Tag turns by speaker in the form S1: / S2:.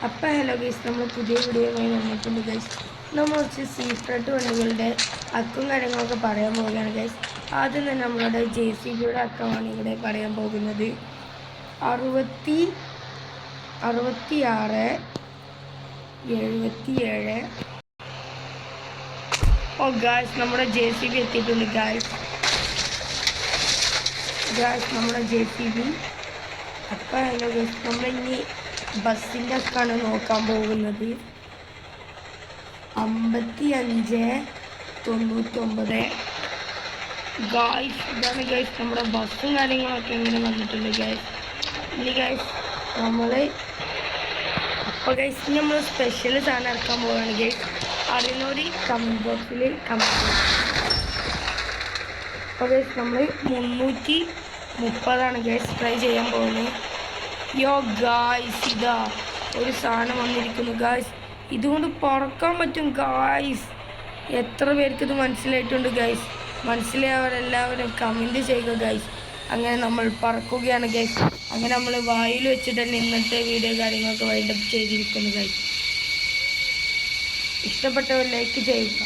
S1: അപ്പോൾ hello guys, നമ്മൾ പുതിയ വീഡിയോയുമായി വന്നിട്ടുണ്ട് ഗൈസ്. നമ്മൾ കുറച്ച് സീക്രട്ട് വണ്ടികളുടെ അക്കും കാര്യങ്ങളൊക്കെ പറയാൻ പോവുകയാണ് ഗൈസ്. ആദ്യം തന്നെ നമ്മളുടെ JCBയുടെ അക്കമാണ് ഇവിടെ പറയാൻ പോകുന്നത്. 6677. ഓ ഗായ്സ്, നമ്മുടെ JCB എത്തിയിട്ടുണ്ട് ഗായ്സ്. നമ്മുടെ JCB. അപ്പോൾ ഹലോ ഗൈസ്, നമ്മളിനി ബസ്സിൻ്റെ അക്കാണ് നോക്കാൻ പോകുന്നത്. 5599 ഗായ്സ്. ഇതാണ് ഗൈസ് നമ്മുടെ ബസ്സും കാര്യങ്ങളൊക്കെ ഇങ്ങനെ വന്നിട്ടുണ്ട് ഗൈസ്. ഇനി ഗൈസ് അപ്പോൾ ഗൈസ് നമ്മൾ സ്പെഷ്യൽ സാധനം ഇറക്കാൻ പോവുകയാണ് ഗൈസ്. അറിയുന്നവർ കമൻറ്റ് ബോക്സിൽ കമൻറ്റ്. അപ്പോൾ ഗൈസ് നമ്മൾ 330 ഗൈസ് ട്രൈ ചെയ്യാൻ പോകുന്നത്. യോ ഗായ്സ്, ഇതാ ഒരു സാധനം വന്നിരിക്കുന്നു ഗായ്സ്. ഇതുകൊണ്ട് പറക്കാൻ പറ്റും ഗായ്സ്. എത്ര പേർക്ക് ഇത് മനസ്സിലായിട്ടുണ്ട് ഗായ്സ്? മനസ്സിലായവരെല്ലാവരും കമൻറ്റ് ചെയ്യുക ഗായ്സ്. അങ്ങനെ നമ്മൾ പറക്കുകയാണ് ഗായ്സ്. അങ്ങനെ നമ്മൾ വായിൽ വെച്ചിട്ട് തന്നെ ഇന്നത്തെ വീഡിയോ കാര്യങ്ങളൊക്കെ വൈൻഡപ്പ് ചെയ്തിരിക്കുന്നു ഗായ്സ്. ഇഷ്ടപ്പെട്ടവർ ലൈക്ക് ചെയ്യുക.